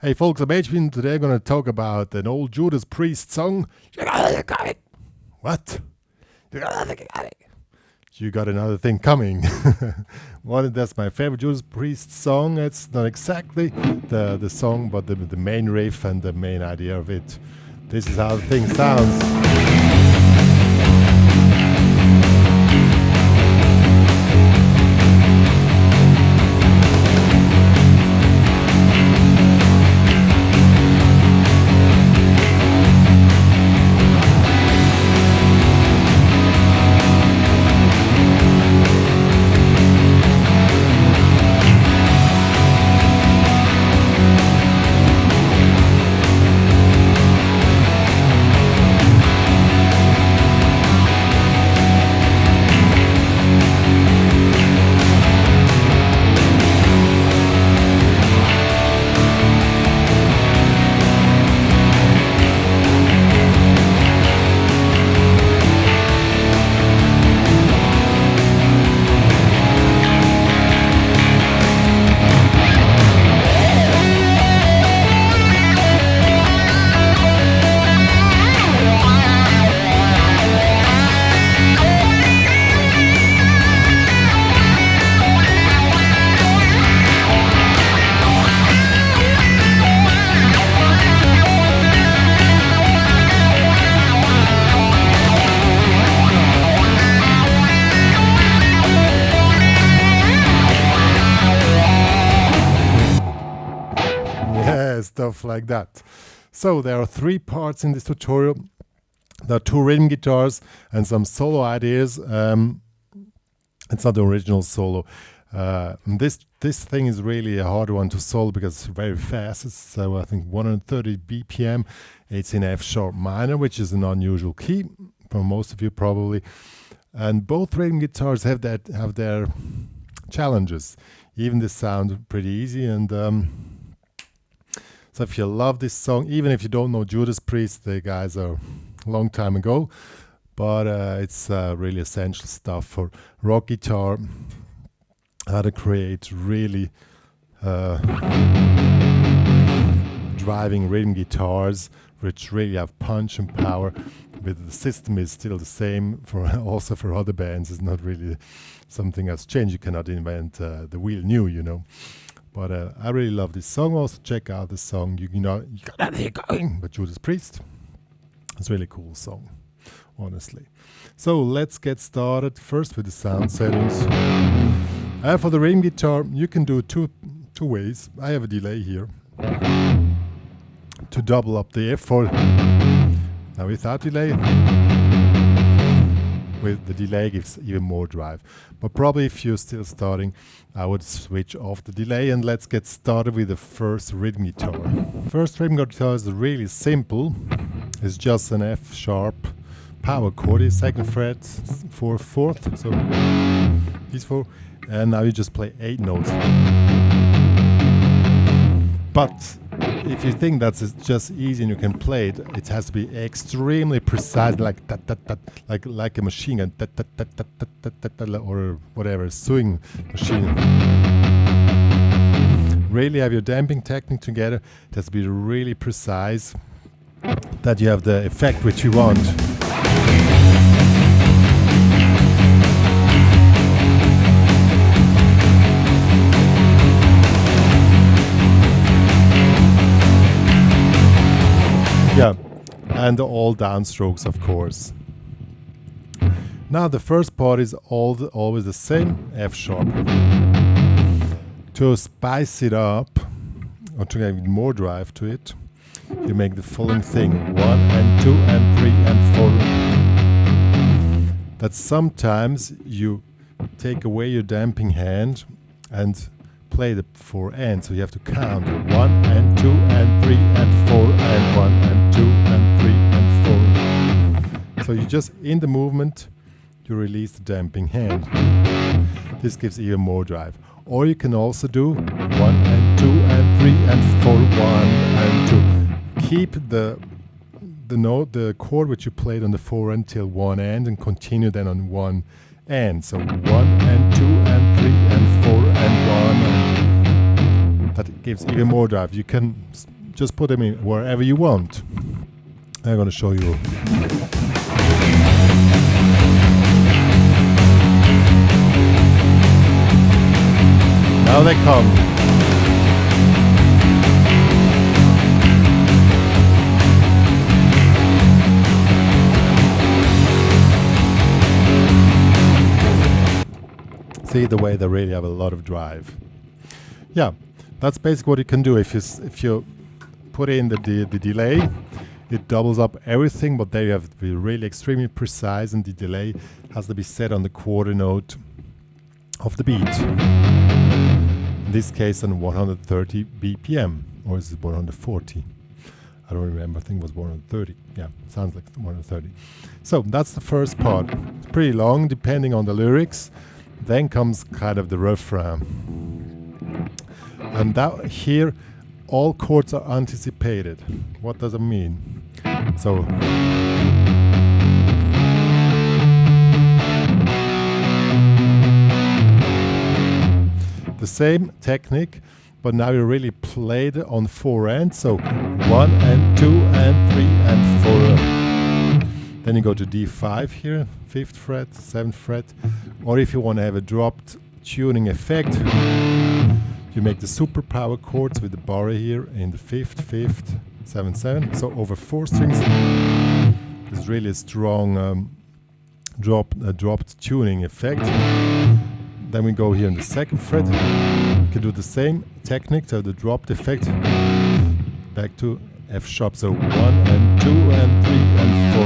Hey folks, I'm HP and today I'm going to talk about an old Judas Priest song. What? You got another thing coming. That's my favorite Judas Priest song. It's not exactly the song, but the main riff and the main idea of it. This is how the thing sounds. Stuff like that. So there are 3 parts in this tutorial. There are 2 rhythm guitars and some solo ideas. It's not the original solo. This thing is really a hard one to solo because it's very fast. It's I think 130 BPM. It's in F sharp minor, which is an unusual key for most of you probably. And both rhythm guitars have their challenges. Even this sounds pretty easy and. So if you love this song, even if you don't know Judas Priest, the guys are a long time ago, but it's really essential stuff for rock guitar, how to create really driving rhythm guitars, which really have punch and power. But the system is still the same also for other bands. It's not really something that's changed. You cannot invent the wheel new, you know. But I really love this song. Also check out the song You Got It Going by Judas Priest. It's a really cool song, honestly. So let's get started first with the sound settings. For the rhythm guitar, you can do two ways. I have a delay here to double up the F4. Now without delay, with the delay gives even more drive. But probably if you're still starting, I would switch off the delay and let's get started with the first rhythm guitar. First rhythm guitar is really simple. It's just an F sharp power chord, is 2nd fret, 4th, so these 4, and now you just play 8 notes. But if you think that's just easy and you can play it, it has to be extremely precise, like that, like a machine gun, or whatever, swing machine. Really have your damping technique together. It has to be really precise, that you have the effect which you want. Yeah, and all downstrokes, of course. Now the first part is always the same, F sharp. To spice it up, or to give more drive to it, you make the following thing: 1 and 2 and 3 and 4. That sometimes you take away your damping hand and play the 4 and, so you have to count 1 and 2 and 3 and 4 and 1 and 2 and 3 and 4. So you just, in the movement, you release the damping hand. This gives even more drive. Or you can also do 1 and 2 and 3 and 4, 1 and 2. Keep the note, the chord which you played on the 4 until 1 and continue then on 1 and. So 1 and 2 and 3 and 4 and 1. And that gives even more drive. You can just put them in wherever you want. I'm going to show you. Now they come. See the way they really have a lot of drive. Yeah, that's basically what you can do. If you put in the delay, it doubles up everything, but there you have to be really extremely precise, and the delay has to be set on the quarter note of the beat. In this case on 130 BPM, or is it 140? I don't remember, I think it was 130. Yeah, sounds like 130. So that's the first part. It's pretty long depending on the lyrics. Then comes kind of the refrain. And that here, all chords are anticipated. What does it mean? So the same technique, but now you really play it on 4 ends. So 1 and 2 and 3 and 4. Then you go to D5 here, 5th fret, 7th fret. Or if you want to have a dropped tuning effect, you make the superpower chords with the bar here in the 5th, 5th, 7th, 7th. So over 4 strings, there's really a strong dropped tuning effect. Then we go here in the 2nd fret. You can do the same technique, so the dropped effect back to F sharp. So 1 and 2 and 3 and 4,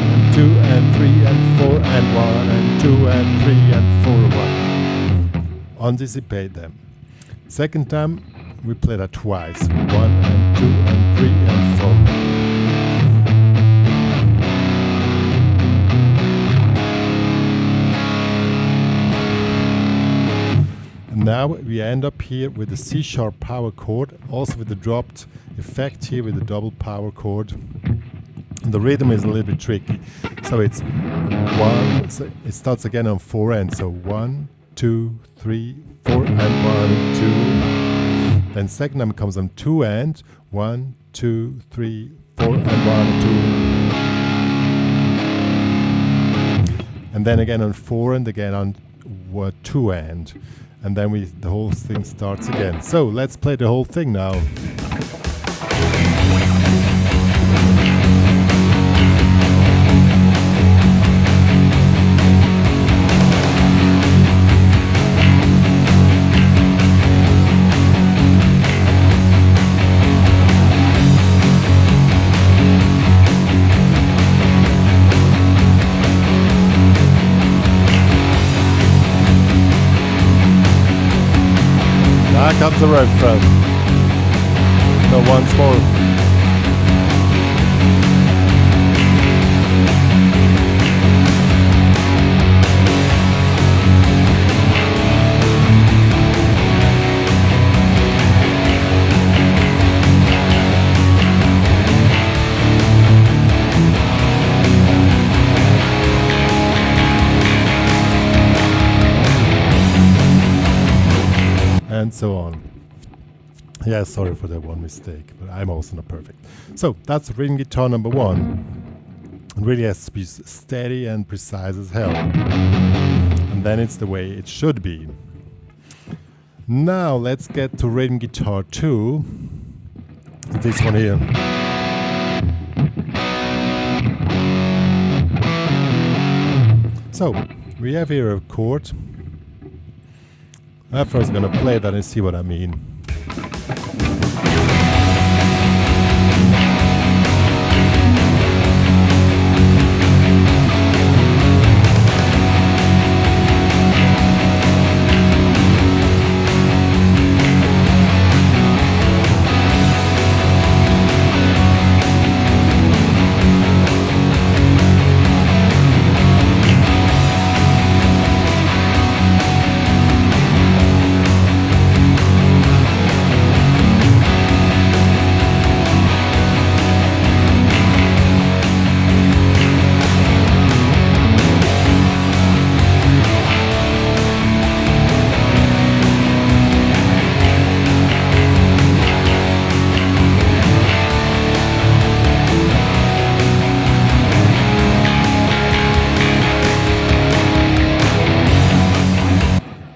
and 2 and 3 and 4 and 1 and 2 and 3 and 4, 1. Anticipate them. Second time we play that twice. 1 and 2 and 3 and 4. Now we end up here with the C sharp power chord, also with the dropped effect here with the double power chord. And the rhythm is a little bit tricky. So it's 1, so it starts again on 4 ends. So 1, 2, 3, 4 and 1, 2. Then second time it comes on 2 and 1, 2, 3, 4 and 1, 2. And then again on 4 and again on 2 and. And then the whole thing starts again. So let's play the whole thing now. Here comes the refrain. No, once more. And so on. Yeah, sorry for that one mistake, but I'm also not perfect. So that's rhythm guitar number 1. It really has to be steady and precise as hell. And then it's the way it should be. Now let's get to rhythm guitar 2. This one here. So we have here a chord. I'm first gonna play that and see what I mean.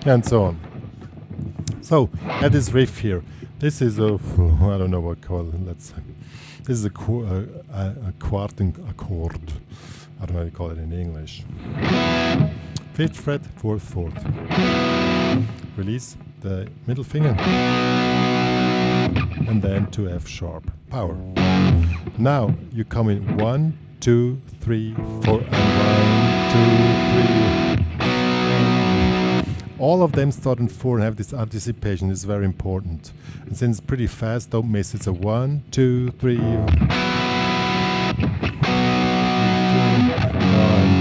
and so on. So at this riff here, this is a I don't know what call it. This is a quarting accord. I don't know how to call it in English. 5th fret, 4th, 4th. Release the middle finger, and then to F sharp. Power. Now you come in 1, 2, 3, 4, and 1, 2, 3. All of them start in 4 and have this anticipation. This is very important. And since it's pretty fast, don't miss it. It's a 1, 2, 3. 1,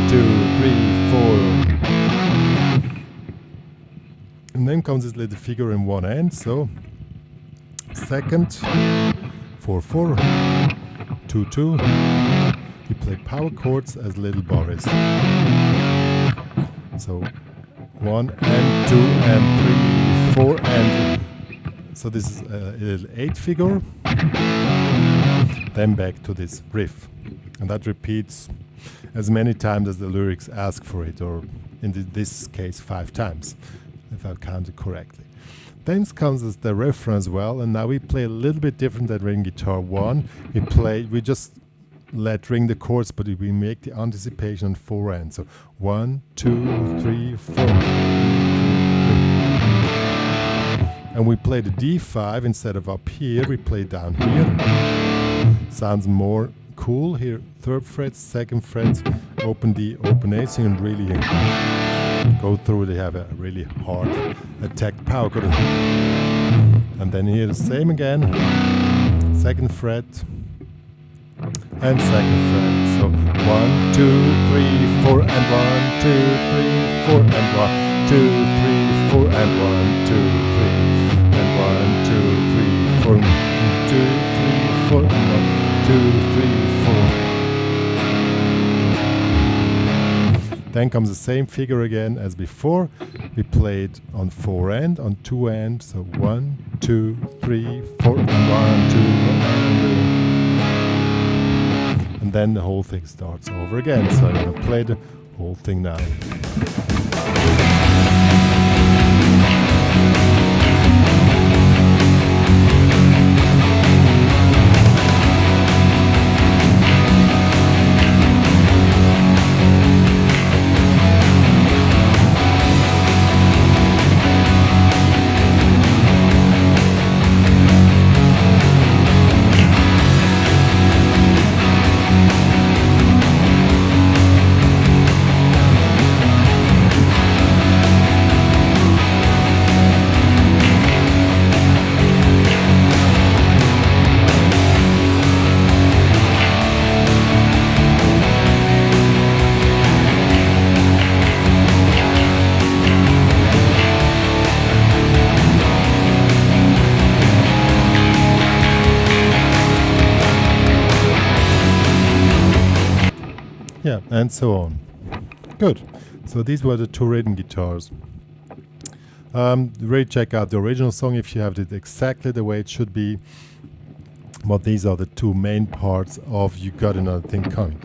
2, 3, 4. And then comes this little figure in one end. So 2nd, 4, 4, 2, 2. We play power chords as little bars. So 1 and 2 and 3, 4 and so this is a little 8 figure. Then back to this riff, and that repeats as many times as the lyrics ask for it, or in this case 5 times, if I've counted correctly. Then comes as the refrain as well, and now we play a little bit different than rhythm guitar 1. We just let ring the chords, but we make the anticipation on 4 ends. So 1, 2, 3, 4. And we play the D5 instead of up here, we play down here. Sounds more cool here. 3rd fret, 2nd fret, open D, open A, so you can really go through. They have a really hard attacked power chord. And then here the same again. 2nd fret and 2nd fret. So 1, 2, 3, 4 and 1, 2, 3, 4 and 1, 2, 3, 4 and 1, 2, 3 and 1, 2, 3, 4, 2, 3, 4 and 1, 2, 3, 4. Then comes the same figure again as before. We played on 4 end, on 2 end. So 1, 2, 3, 4 and 1, 2, 1, 2. And then the whole thing starts over again. So I'm going to play the whole thing now. Yeah, and so on. Good. So these were the 2 rhythm guitars. Really check out the original song if you have it exactly the way it should be. But these are the 2 main parts of You Got Another Thing Coming.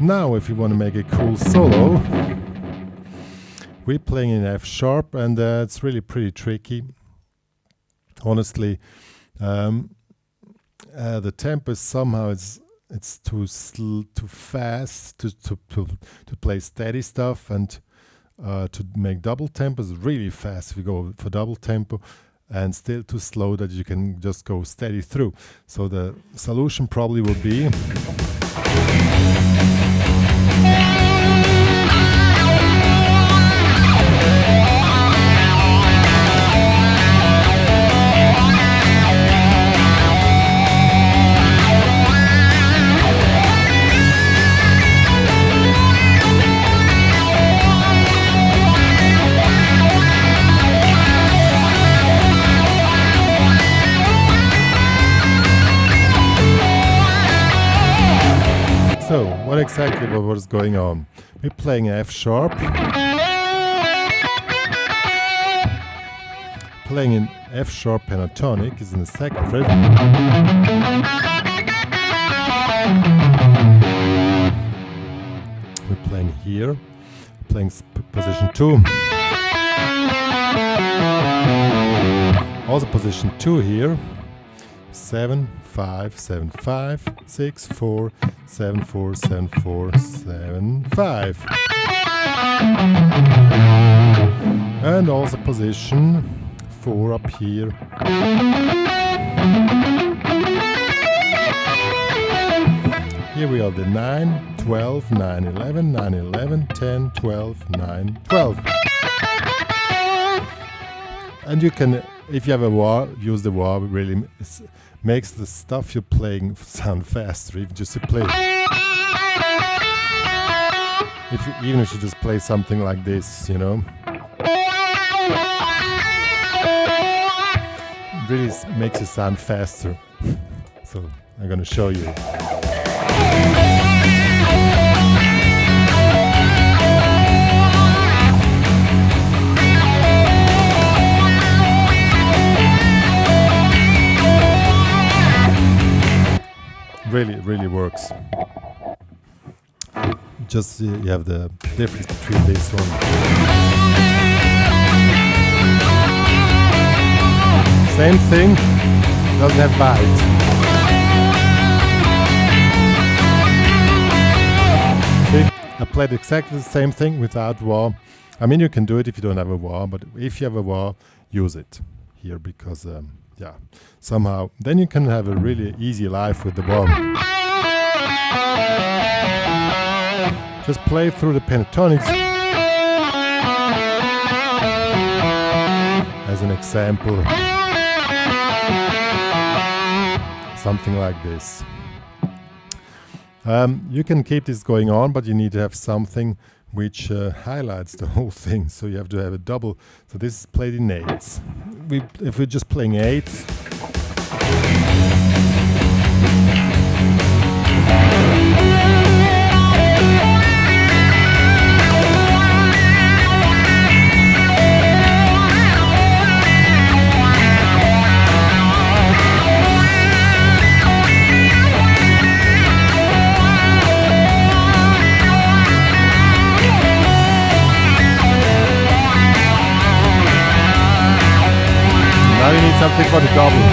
Now, if you want to make a cool solo, we're playing in F sharp, and it's really pretty tricky. Honestly, the tempo somehow it's too fast to play steady stuff, and to make double tempo is really fast if you go for double tempo, and still too slow that you can just go steady through. So the solution probably would be so, what exactly was going on? We're playing F sharp, playing in F sharp pentatonic is in the 2nd fret. We're playing here, playing position 2. Also position 2 here. 7, 5, 7, 5, 6, 4, 7, 4, 7, 4, 7, 5. And also position 4 up here. Here we are the 9, 12, 9, 11, 9, 11, 10, 12, 9, 12. And you can, if you have a wah, use the wah, really makes the stuff you're playing sound faster, even just to play. Even if you just play something like this, you know. It really makes it sound faster. So I'm gonna show you. Really, really works. Just you have the difference between this one. Same thing, doesn't have bite. See, I played exactly the same thing without wah. I mean, you can do it if you don't have a wah, but if you have a wah, use it here because, yeah, somehow then you can have a really easy life with the wah. Just play through the pentatonics as an example. Something like this. You can keep this going on, but you need to have something which highlights the whole thing. So you have to have a double. So this is played in eights. If we're just playing eights, now you need something for the double.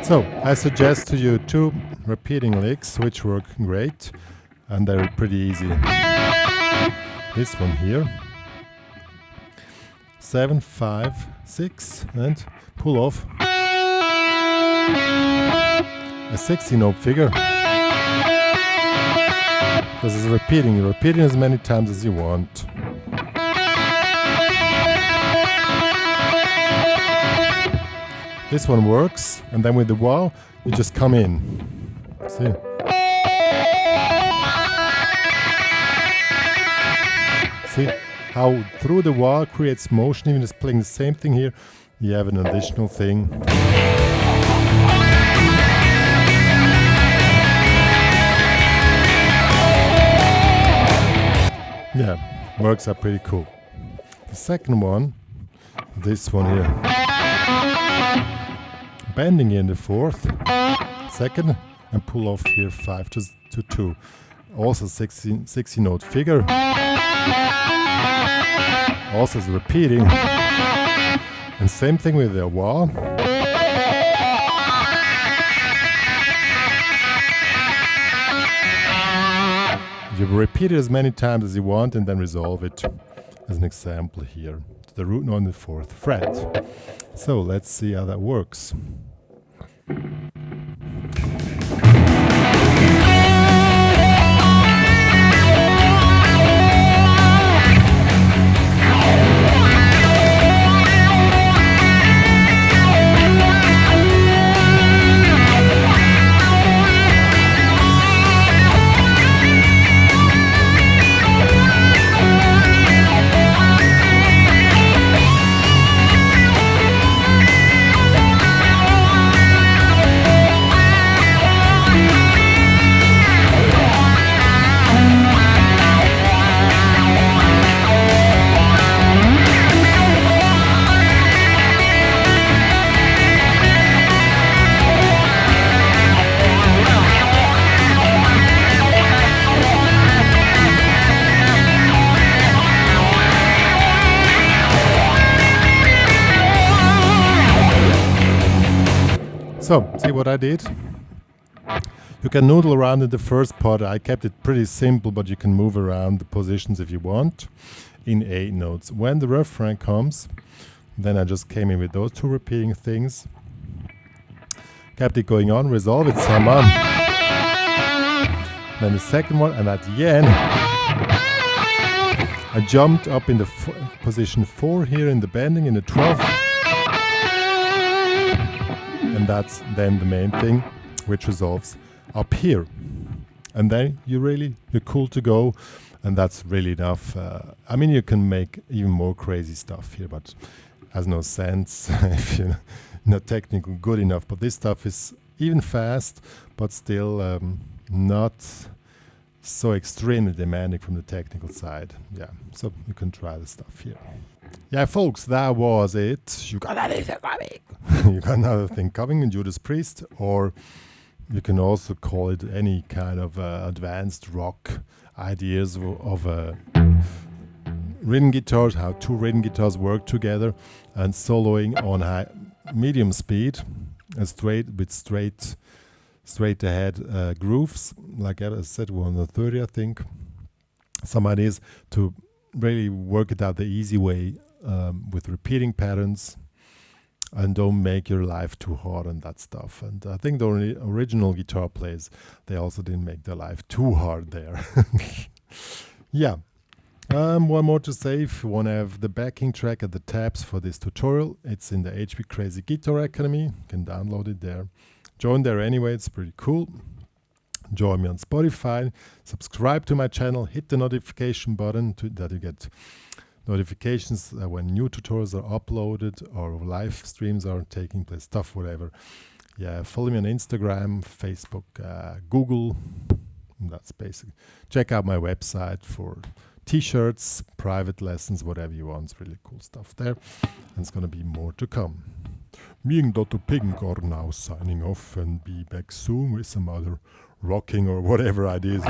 So I suggest to you 2 repeating licks which work great and they're pretty easy. This one here. 7, 5, 6 and pull off a 16-note figure. This is repeating. You're repeating as many times as you want. This one works, and then with the wah, you just come in. See? See how through the wah creates motion, even just playing the same thing here, you have an additional thing. Yeah, works are pretty cool. The second one, this one here. Bending in the 4th, 2nd, and pull off here 5 to 2. Also 16 note figure. Also is repeating. And same thing with the wah. You repeat it as many times as you want and then resolve it as an example here. To the root note on the 4th fret. So let's see how that works. So, see what I did? You can noodle around in the first part. I kept it pretty simple, but you can move around the positions if you want in A notes. When the refrain comes, then I just came in with those two repeating things. Kept it going on, resolve it somehow. Then the second one, and at the end, I jumped up in the position 4 here in the bending in the 12th. And that's then the main thing, which resolves up here. And then you're cool to go, and that's really enough. I mean, you can make even more crazy stuff here, but has no sense if you're not technically good enough. But this stuff is even fast, but still not so extremely demanding from the technical side. Yeah, so you can try the stuff here. Yeah, folks, that was it. You got another thing coming. You got another thing coming in Judas Priest, or you can also call it any kind of advanced rock ideas of rhythm guitars, how two rhythm guitars work together, and soloing on medium speed, and straight ahead grooves, like I said, 130, I think. Some ideas to really work it out the easy way with repeating patterns, and don't make your life too hard on that stuff. And I think the original guitar players, they also didn't make their life too hard there. Yeah. One more to say, if you want to have the backing track at the tabs for this tutorial, it's in the HPCrazy Guitar Academy. You can download it there. Join there anyway, it's pretty cool. Join me on Spotify, subscribe to my channel, hit the notification button that you get notifications when new tutorials are uploaded or live streams are taking place, stuff, whatever. Yeah, follow me on Instagram, Facebook, Google. That's basic. Check out my website for t-shirts, private lessons, whatever you want. It's really cool stuff there. And it's going to be more to come. Me and drpink are now signing off, and be back soon with some other rocking or whatever ideas.